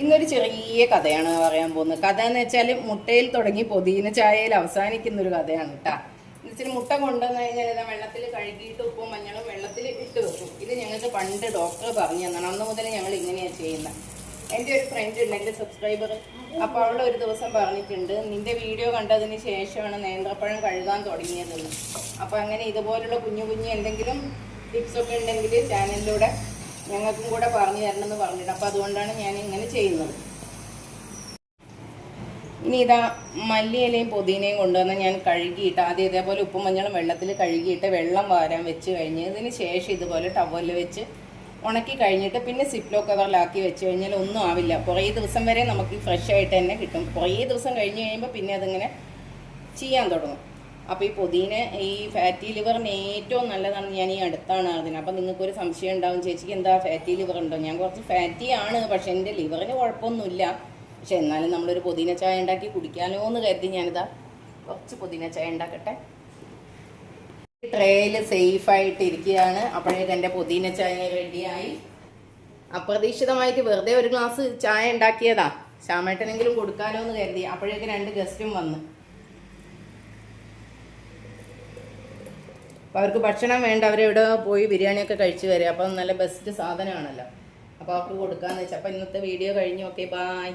ഇന്നൊരു ചെറിയ കഥയാണ് പറയാൻ പോകുന്നത്. കഥ എന്ന് വെച്ചാൽ മുട്ടയിൽ തുടങ്ങി പുതിന ചായയിൽ അവസാനിക്കുന്നൊരു കഥയാണ് കേട്ടോ. എന്ന് വെച്ചാൽ മുട്ട കൊണ്ടുവന്ന് കഴിഞ്ഞാൽ ഇതാ വെള്ളത്തിൽ കഴുകിയിട്ട് ഉപ്പും മഞ്ഞളും വെള്ളത്തിൽ ഇട്ട് വെക്കും. ഇത് ഞങ്ങൾക്ക് പണ്ട് ഡോക്ടർ പറഞ്ഞു തന്നാണ്. അന്ന് മുതൽ ഞങ്ങൾ ഇങ്ങനെയാണ് ചെയ്യുന്നത്. എൻ്റെ ഒരു ഫ്രണ്ട് ഉണ്ട്, എൻ്റെ സബ്സ്ക്രൈബർ. അപ്പോൾ അവൾ ഒരു ദിവസം പറഞ്ഞിട്ടുണ്ട്, നിൻ്റെ വീഡിയോ കണ്ടതിന് ശേഷമാണ് നേന്ത്രപ്പഴം കഴുകാൻ തുടങ്ങിയതെന്ന്. അപ്പോൾ അങ്ങനെ ഇതുപോലുള്ള കുഞ്ഞു കുഞ്ഞു എന്തെങ്കിലും ടിപ്സൊക്കെ ഉണ്ടെങ്കിൽ ചാനലിലൂടെ ഞങ്ങൾക്കും കൂടെ പറഞ്ഞു തരണമെന്ന് പറഞ്ഞിട്ട്, അപ്പോൾ അതുകൊണ്ടാണ് ഞാൻ ഇങ്ങനെ ചെയ്യുന്നത്. ഇനി ഇതാ മല്ലിയിലയും പുതിനയും കൊണ്ടുവന്ന് ഞാൻ കഴുകിയിട്ട് ആദ്യം ഇതേപോലെ ഉപ്പും മഞ്ഞളും വെള്ളത്തിൽ കഴുകിയിട്ട് വെള്ളം വാരാൻ വെച്ച് കഴിഞ്ഞതിന് ശേഷം ഇതുപോലെ ടവലിൽ വെച്ച് ഉണക്കി കഴിഞ്ഞിട്ട് പിന്നെ സിപ്ലോ കവറിലാക്കി വെച്ച് കഴിഞ്ഞാൽ ഒന്നും ആവില്ല. കുറേ ദിവസം വരെ നമുക്ക് ഫ്രഷ് ആയിട്ട് തന്നെ കിട്ടും. കുറേ ദിവസം കഴിഞ്ഞ് കഴിയുമ്പോൾ പിന്നെ അതിങ്ങനെ ചെയ്യാൻ തുടങ്ങും. അപ്പോൾ ഈ പുതിന ഈ ഫാറ്റി ലിവറിന് ഏറ്റവും നല്ലതാണ്. ഞാൻ ഈ അടുത്താണ് അതിന്. അപ്പോൾ നിങ്ങൾക്കൊരു സംശയം ഉണ്ടാവും, ചേച്ചിക്ക് എന്താ ഫാറ്റി ലിവർ ഉണ്ടോ? ഞാൻ കുറച്ച് ഫാറ്റി ആണ്, പക്ഷേ എൻ്റെ ലിവറിന് കുഴപ്പമൊന്നുമില്ല. പക്ഷെ എന്നാലും നമ്മളൊരു പുതിന ചായ ഉണ്ടാക്കി കുടിക്കാമല്ലോ എന്ന് കരുതി ഞാനിതാ കുറച്ച് പുതിന ചായ ഉണ്ടാക്കട്ടെ. ട്രേയിൽ സേഫായിട്ട് ഇരിക്കുകയാണ്. അപ്പോഴേക്കും എൻ്റെ പുതിന ചായ റെഡിയായി. അപ്രതീക്ഷിതമായിട്ട് വെറുതെ ഒരു ഗ്ലാസ് ചായ ഉണ്ടാക്കിയതാ, ശ്യാമേട്ടനെങ്കിലും കൊടുക്കാമല്ലോ എന്ന് കരുതി. അപ്പോഴേക്കും 2 ഗസ്റ്റും വന്ന്. അപ്പോൾ അവർക്ക് ഭക്ഷണം വേണ്ട, അവരെവിടെ പോയി ബിരിയാണിയൊക്കെ കഴിച്ച് വരിക. അപ്പം നല്ല ബെസ്റ്റ് സാധനമാണല്ലോ. അപ്പോൾ അവർക്ക് കൊടുക്കാമെന്ന് വെച്ചാൽ. അപ്പോൾ ഇന്നത്തെ വീഡിയോ കഴിഞ്ഞു. Okay, bye.